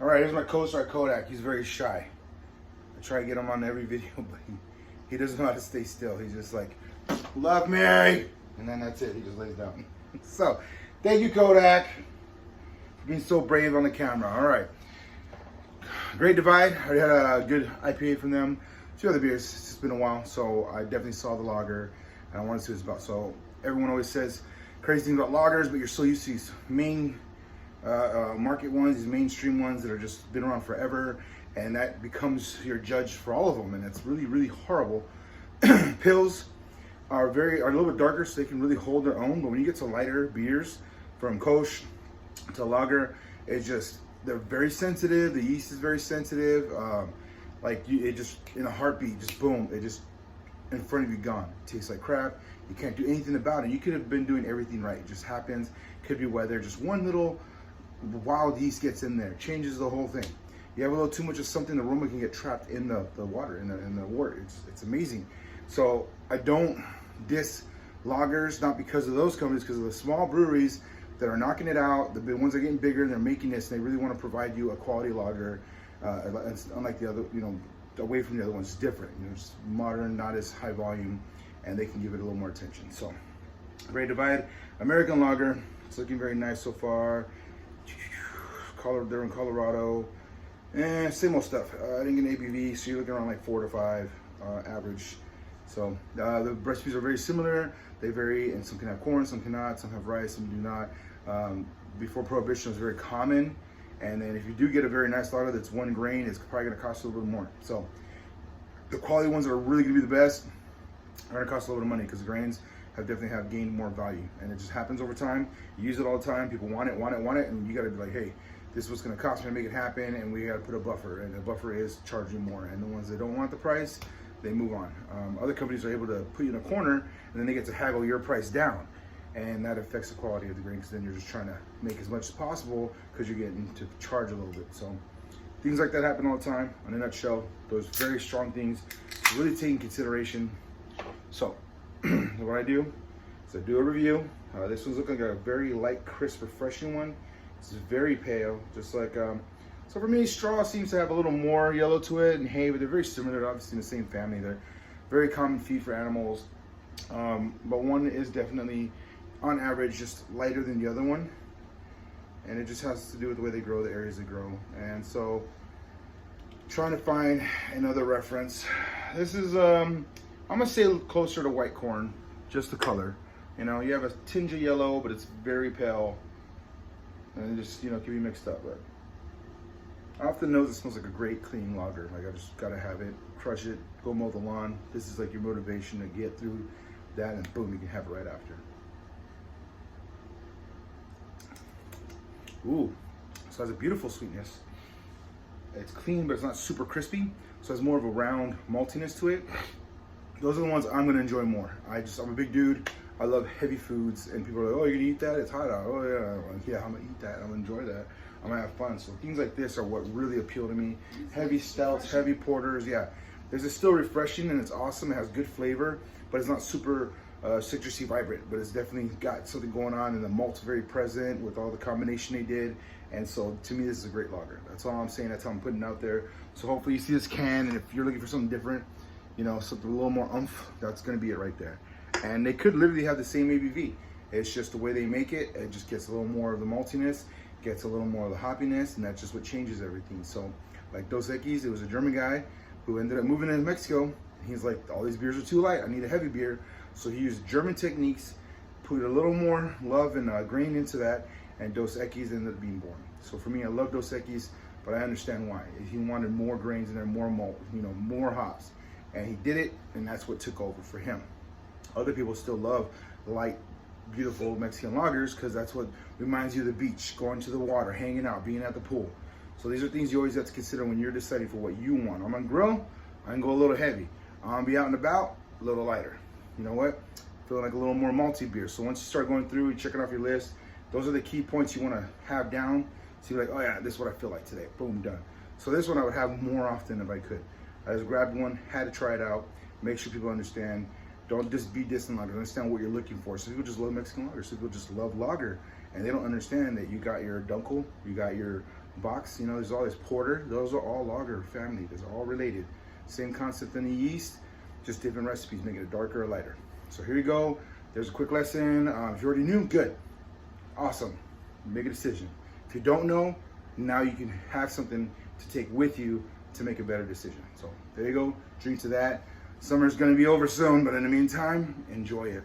All right, here's my co-star Kodak. He's very shy. I try to get him on every video, but he doesn't know how to stay still. He's just like, love me, and then that's it. He just lays down. So, thank you, Kodak, for being so brave on the camera. All right. Great Divide. I already had a good IPA from them. A few other beers. It's just been a while, so I definitely saw the lager, and I wanted to see what it's about. So, everyone always says crazy things about lagers, but you're so used to these main market ones, these mainstream ones that are just been around forever, and that becomes your judge for all of them, and it's really, really horrible. Pills are a little bit darker, so they can really hold their own. But when you get to lighter beers, from Kolsch to lager, it's just they're very sensitive. The yeast is very sensitive. It just in a heartbeat, just boom, it just in front of you gone. It tastes like crap. You can't do anything about it. You could have been doing everything right. It just happens. Could be weather. Just one little wild yeast gets in there, changes the whole thing. You have a little too much of something, the aroma can get trapped in the water, in the wort. It's amazing. So I don't diss lagers, not because of those companies, because of the small breweries that are knocking it out. The big ones are getting bigger and they're making this, and they really want to provide you a quality lager. Unlike the other, away from the other ones, it's different. It's modern, not as high volume, and they can give it a little more attention. So, Great Divide, American lager. It's looking very nice so far. They're in Colorado. Same old stuff. I didn't get an ABV, so you're looking around like 4 to 5 average. So the recipes are very similar. They vary, and some can have corn, some cannot, some have rice, some do not. Before Prohibition, it was very common. And then if you do get a very nice lager that's 1 grain, it's probably going to cost a little bit more. So the quality ones that are really going to be the best are going to cost a little bit of money, because the grains definitely have gained more value. And it just happens over time. You use it all the time. People want it, and you got to be like, hey, this is what's going to cost me to make it happen, and we got to put a buffer, and the buffer is charging more. And the ones that don't want the price, they move on. Other companies are able to put you in a corner, and then they get to haggle your price down, and that affects the quality of the grain, because then you're just trying to make as much as possible because you're getting to charge a little bit. So things like that happen all the time. In a nutshell, those very strong things really take in consideration. So what I do is I do a review. This one's looking like a very light, crisp, refreshing one. It's very pale, just like, so for me, straw seems to have a little more yellow to it, and hay, but they're very similar. They're obviously in the same family. They're very common feed for animals. But one is definitely, on average, just lighter than the other one. And it just has to do with the way they grow, the areas they grow. And so, trying to find another reference. This is, I'm gonna say closer to white corn, just the color. You have a tinge of yellow, but it's very pale. And it just, can be mixed up. But off the nose, it smells like a great clean lager. Like, I just gotta have it, crush it, go mow the lawn. This is like your motivation to get through that, and boom, you can have it right after. Ooh, so it has a beautiful sweetness. It's clean, but it's not super crispy. So it has more of a round maltiness to it. Those are the ones I'm gonna enjoy more. I'm a big dude. I love heavy foods, and people are like, oh, you're gonna eat that? It's hot out. Oh yeah, I'm gonna eat that. I'm gonna enjoy that. I'm gonna have fun. So things like this are what really appeal to me. Heavy stouts, heavy porters, yeah. This is still refreshing, and it's awesome. It has good flavor, but it's not super citrusy vibrant, but it's definitely got something going on, and the malt's very present with all the combination they did. And so to me, this is a great lager. That's all I'm saying. That's how I'm putting it out there. So hopefully you see this can, and if you're looking for something different, something a little more oomph, that's gonna be it right there. And they could literally have the same ABV. It's just the way they make it. It just gets a little more of the maltiness, gets a little more of the hoppiness, and that's just what changes everything. So, like Dos Equis, it was a German guy who ended up moving into Mexico. He's like, all these beers are too light. I need a heavy beer. So he used German techniques, put a little more love and grain into that, and Dos Equis ended up being born. So for me, I love Dos Equis, but I understand why. He wanted more grains in there, more malt, more hops. And he did it, and that's what took over for him. Other people still love light, beautiful Mexican lagers, because that's what reminds you of the beach, going to the water, hanging out, being at the pool. So these are things you always have to consider when you're deciding for what you want. I'm gonna grill, I can go a little heavy. I'm gonna be out and about, a little lighter. You know what? Feeling like a little more malty beer. So once you start going through, you're checking off your list, those are the key points you wanna have down. So you're like, oh yeah, this is what I feel like today. Boom, done. So this one I would have more often if I could. I just grabbed one, had to try it out, make sure people understand. Don't just be dissing lager. Understand what you're looking for. Some people just love Mexican lager. Some people just love lager, and they don't understand that you got your Dunkel, you got your box, you know, there's all this porter. Those are all lager family. Those are all related. Same concept in the yeast, just different recipes, make it a darker or lighter. So here you go. There's a quick lesson. If you already knew, good. Awesome. Make a decision. If you don't know, now you can have something to take with you to make a better decision. So there you go. Drink to that. Summer's going to be over soon, but in the meantime, enjoy it.